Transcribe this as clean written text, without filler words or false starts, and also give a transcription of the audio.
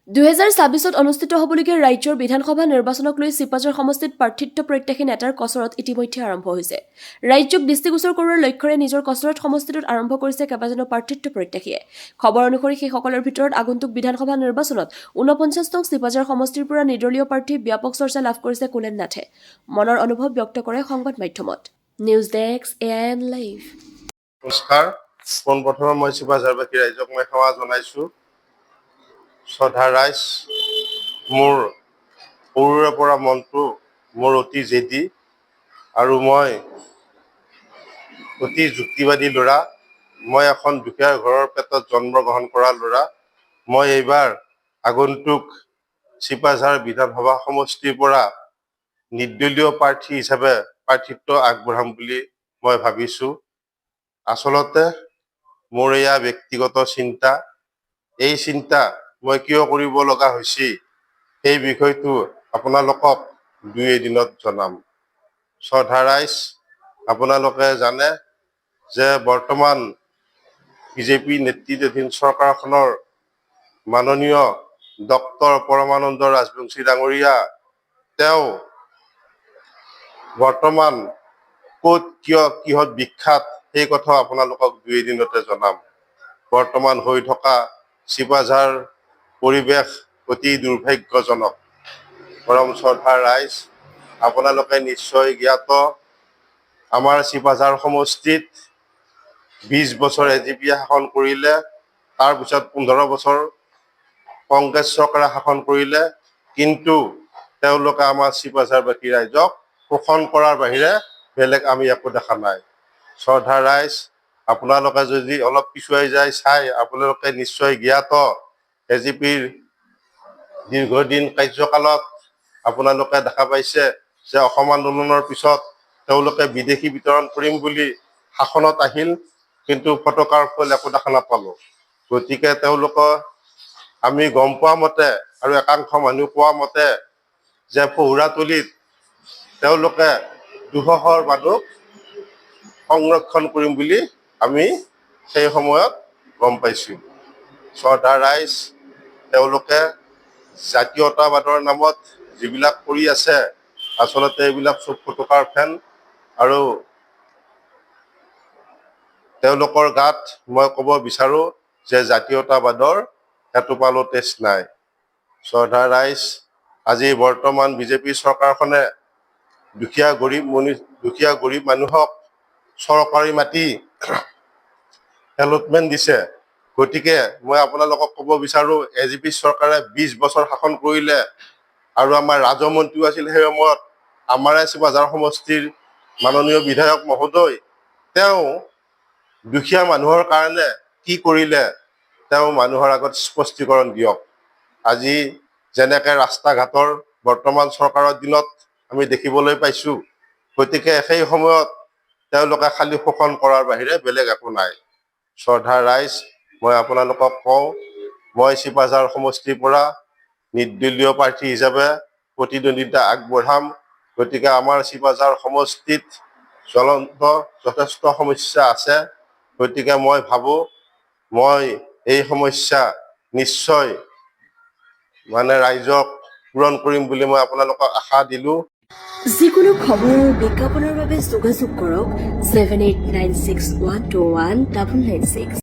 2026 অনুষ্ঠিত হ'বলগীয়া ৰাজ্যৰ বিধানসভা নিৰ্বাচনক লৈ চিপাঝাৰ সমষ্টিত প্ৰাৰ্থিত্ব প্ৰত্যাশী নেতাৰ কচৰত ইতিমধ্যে আৰম্ভ হৈছে। ৰাজ্যক দৃষ্টিগোচৰ কৰোৱাৰ লক্ষ্যৰে নিজৰ কচৰত সমষ্টিটোত আৰম্ভ কৰিছে কেইবাজনো প্ৰাৰ্থিত্ব প্ৰত্যাশীয়ে। খবৰ অনুসৰি সেইসকলৰ ভিতৰত আগন্তুক বিধানসভা নিৰ্বাচনত 49 নং চিপাঝাৰ সমষ্টিৰ পৰা নিৰ্দলীয় প্ৰাৰ্থী ব্যাপক চৰ্চা লাভ কৰিছে কুলেন নাথে। মনৰ অনুভৱ ব্যক্ত কৰে সংবাদ মাধ্যমত। News desk AIN live. নমস্কাৰ, পোনপ্ৰথমে মই চিপাঝাৰবাসী ৰাইজক মই সেৱা জনাইছোঁ। শ্ৰদ্ধা ৰাইজ, মোৰ সৰুৰে পৰা মনটো মোৰ অতি জেদী আৰু মই অতি যুক্তিবাদী ল'ৰা। মই এখন দুখীয়া ঘৰৰ পেটত জন্মগ্ৰহণ কৰা ল'ৰা। মই এইবাৰ আগন্তুক চিপাঝাৰ বিধানসভা সমষ্টিৰ পৰা নিৰ্দলীয় প্ৰাৰ্থী হিচাপে প্ৰাৰ্থিত্ব আগবঢ়াম বুলি মই ভাবিছোঁ। আচলতে মোৰ এয়া ব্যক্তিগত চিন্তা। এই চিন্তা মই কিয় কৰিব লগা হৈছে সেই বিষয়টো আপোনালোকক দুই এদিনত জনাম। শ্ৰদ্ধা ৰাইজ, আপোনালোকে জানে যে বৰ্তমান বিজেপি নেতৃত্বাধীন চৰকাৰখনৰ মাননীয় ডক্টৰ পৰমানন্দ ৰাজবংশী ডাঙৰীয়া তেওঁ বৰ্তমান ক'ত কিহত বিখ্যাত সেই কথা আপোনালোকক দুই এদিনতে জনাম। বৰ্তমান হৈ থকা চিপাঝাৰ পৰিৱেশ অতি দুৰ্ভাগ্যজনক। পৰম শ্ৰদ্ধাৰ ৰাইজ, আপোনালোকে নিশ্চয় জ্ঞাত আমাৰ চিপাঝাৰ সমষ্টিত 20 বছৰ AGP শাসন কৰিলে, তাৰপিছত 15 বছৰ কংগ্ৰেছ চৰকাৰে শাসন কৰিলে, কিন্তু তেওঁলোকে আমাৰ চিপাঝাৰবাসী ৰাইজক শোষণ কৰাৰ বাহিৰে বেলেগ আমি একো দেখা নাই। শ্ৰদ্ধা ৰাইজ, আপোনালোকে যদি অলপ পিছুৱাই যায় চাই আপোনালোকে নিশ্চয় জ্ঞাত AGPৰ দীৰ্ঘদিন কাৰ্যকালত আপোনালোকে দেখা পাইছে যে অসম আন্দোলনৰ পিছত তেওঁলোকে বিদেশী বিতৰণ কৰিম বুলি শাসনত আহিল, কিন্তু ফটকাৰ ফল একো দেখা নাপালোঁ। গতিকে তেওঁলোকৰ আমি গম পোৱা মতে আৰু একাংশ মানুহ কোৱা মতে যে পহুৰাতলিত তেওঁলোকে 200 মানুহ সংৰক্ষণ কৰিম বুলি আমি সেই সময়ত গম পাইছোঁ। শ্ৰদ্ধা ৰাইজ, তেওঁলোকে জাতীয়তাবাদৰ নামত যিবিলাক কৰি আছে আচলতে এইবিলাক চব ফটকাৰ ফেন আৰু তেওঁলোকৰ গাত মই ক'ব বিচাৰোঁ যে জাতীয়তাবাদৰ এটোপালো তেজ নাই। শ্ৰদ্ধা ৰাইজ, আজি বৰ্তমান বিজেপি চৰকাৰখনে দুখীয়া গৰীব মানুহক চৰকাৰী মাটি এলটমেণ্ট দিছে। গতিকে মই আপোনালোকক ক'ব বিচাৰোঁ AGP চৰকাৰে 20 বছৰ শাসন কৰিলে আৰু আমাৰ ৰাজমন্ত্ৰীও আছিল সেই সময়ত আমাৰে চিপাঝাৰ সমষ্টিৰ মাননীয় বিধায়ক মহোদয়। তেওঁ দুখীয়া মানুহৰ কাৰণে কি কৰিলে তেওঁ মানুহৰ আগত স্পষ্টীকৰণ দিয়ক। আজি যেনেকে ৰাস্তা ঘাটৰ বৰ্তমান চৰকাৰৰ দিনত আমি দেখিবলৈ পাইছোঁ, গতিকে সেই সময়ত তেওঁলোকে খালী শোষণ কৰাৰ বাহিৰে বেলেগ একো নাই। শ্ৰদ্ধা ৰাইজ, মই আপোনালোকক কওঁ, মই চিপাঝাৰ সমষ্টিৰ পৰা নিৰ্দলীয় প্ৰাৰ্থী হিচাপে প্ৰতিদ্বন্দ্বিতা আগবঢ়াম। গতিকে আমাৰ চিপাঝাৰ সমষ্টিত যথেষ্ট সমস্যা আছে। গতিকে মই ভাবোঁ মই এই সমস্যা নিশ্চয় ৰাইজক পূৰণ কৰিম বুলি মই আপোনালোকক আশা দিলোঁ। যিকোনো খবৰ আৰু বিজ্ঞাপনৰ বাবে যোগাযোগ কৰক 7896121996।